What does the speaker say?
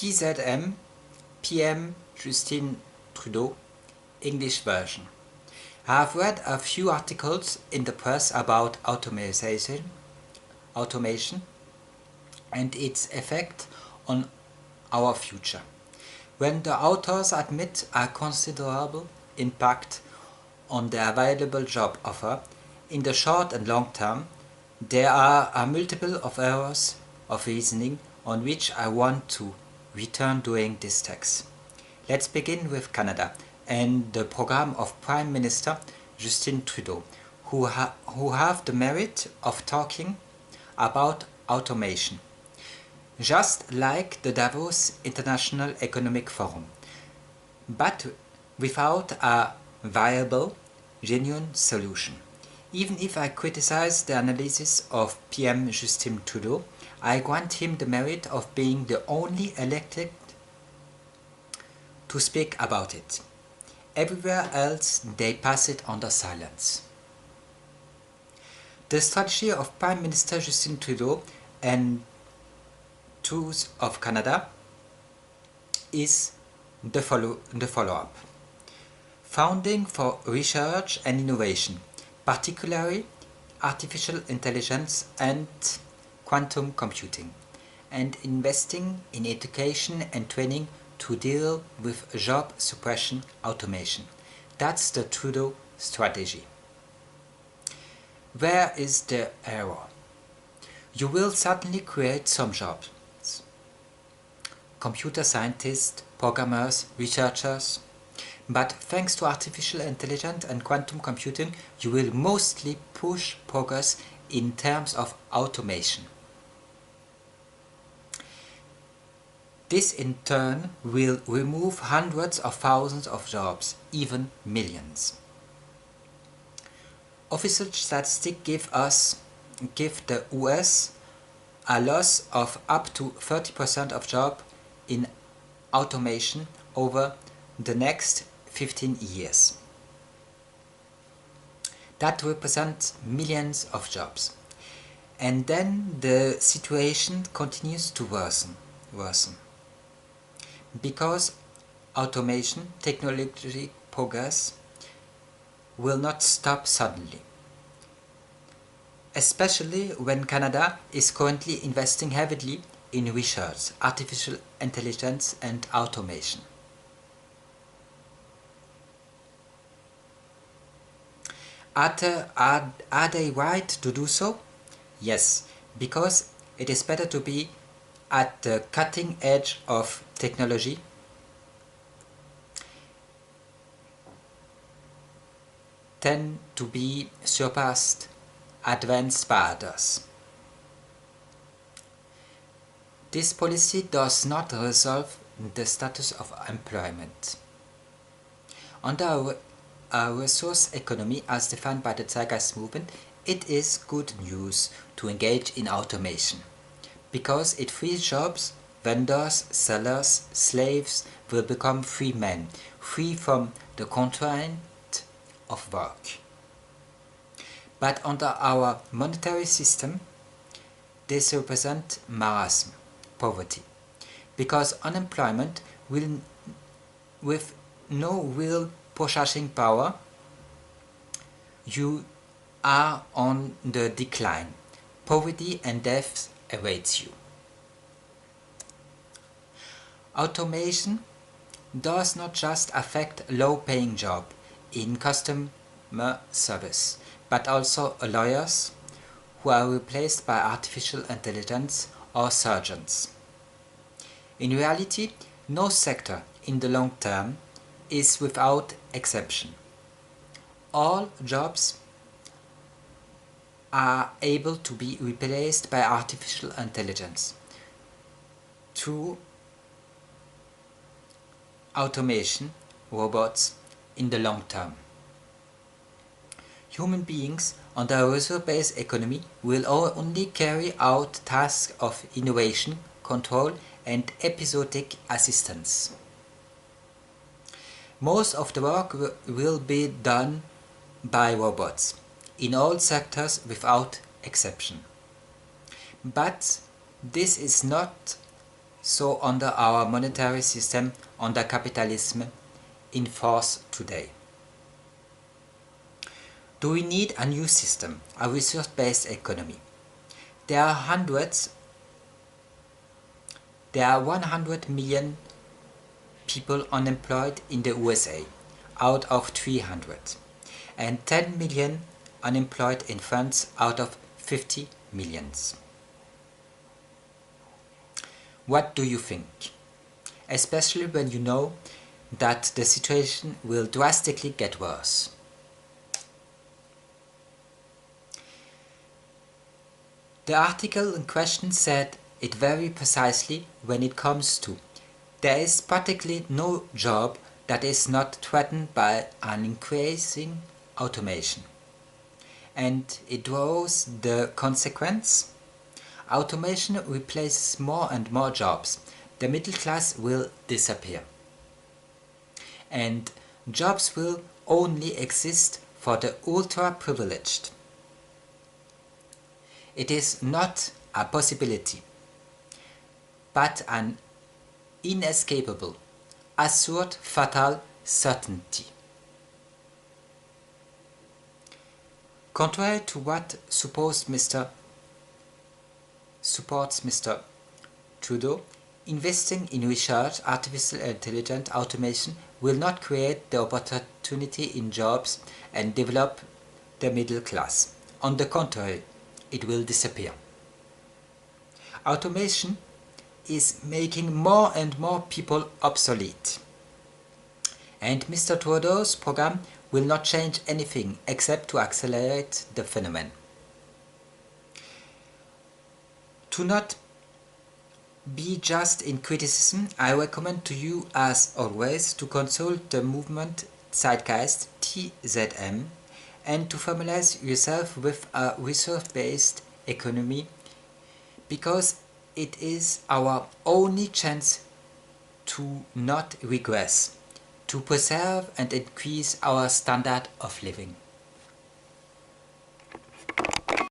TZM, PM Justin Trudeau, English version. I have read a few articles in the press about automation and its effect on our future. When the authors admit a considerable impact on the available job offer in the short and long term, there are a multiple of areas of reasoning on which I want to return during this text. Let's begin with Canada and the program of Prime Minister Justin Trudeau, who have the merit of talking about automation, just like the Davos International Economic Forum, but without a viable, genuine solution. Even if I criticize the analysis of PM Justin Trudeau, I grant him the merit of being the only elected to speak about it. Everywhere else they pass it under silence. The strategy of Prime Minister Justin Trudeau and those of Canada is the follow-up. Funding for research and innovation, particularly artificial intelligence and quantum computing, and investing in education and training to deal with job suppression automation. That's the Trudeau strategy. Where is the error? You will certainly create some jobs. Computer scientists, programmers, researchers. But thanks to artificial intelligence and quantum computing, you will mostly push progress in terms of automation. This in turn will remove hundreds of thousands of jobs, even millions. Official statistics give the US a loss of up to 30% of jobs in automation over the next 15 years. That represents millions of jobs. And then the situation continues to worsen. Because automation, technological progress will not stop suddenly. Especially when Canada is currently investing heavily in research, artificial intelligence and automation. Are they right to do so? Yes, because it is better to be at the cutting edge of technology than to be surpassed, advanced by others. This policy does not resolve the status of employment. Under a resource economy as defined by the Zeitgeist movement, it is good news to engage in automation, because it frees jobs. Vendors, sellers, slaves will become free men, free from the constraint of work. But under our monetary system, this represents marasm, poverty, because unemployment will, with no real purchasing power, you are on the decline. Poverty and death awaits you. Automation does not just affect low-paying jobs in customer service, but also lawyers who are replaced by artificial intelligence or surgeons. In reality, no sector in the long term is without exception. All jobs are able to be replaced by artificial intelligence through automation, robots in the long term. Human beings under a resource-based economy will only carry out tasks of innovation, control and episodic assistance. Most of the work will be done by robots in all sectors without exception. But this is not so under our monetary system, under capitalism in force today. Do we need a new system, a resource-based economy? There are 100 million people unemployed in the USA out of 300, and 10 million unemployed in France out of 50 millions. What do you think? Especially when you know that the situation will drastically get worse. The article in question said it very precisely when it comes to there is practically no job that is not threatened by an increasing automation. And it draws the consequence. Automation replaces more and more jobs. The middle class will disappear. And jobs will only exist for the ultra-privileged. It is not a possibility, but an inescapable, assured fatal certainty. Contrary to what supports Mr. Trudeau, investing in research, artificial intelligence, automation will not create the opportunity in jobs and develop the middle class. On the contrary, it will disappear. Automation is making more and more people obsolete. And Mr. Trudeau's program will not change anything except to accelerate the phenomenon. To not be just in criticism, I recommend to you, as always, to consult the movement Zeitgeist, TZM, and to familiarize yourself with a resource-based economy, because it is our only chance to not regress, to preserve and increase our standard of living.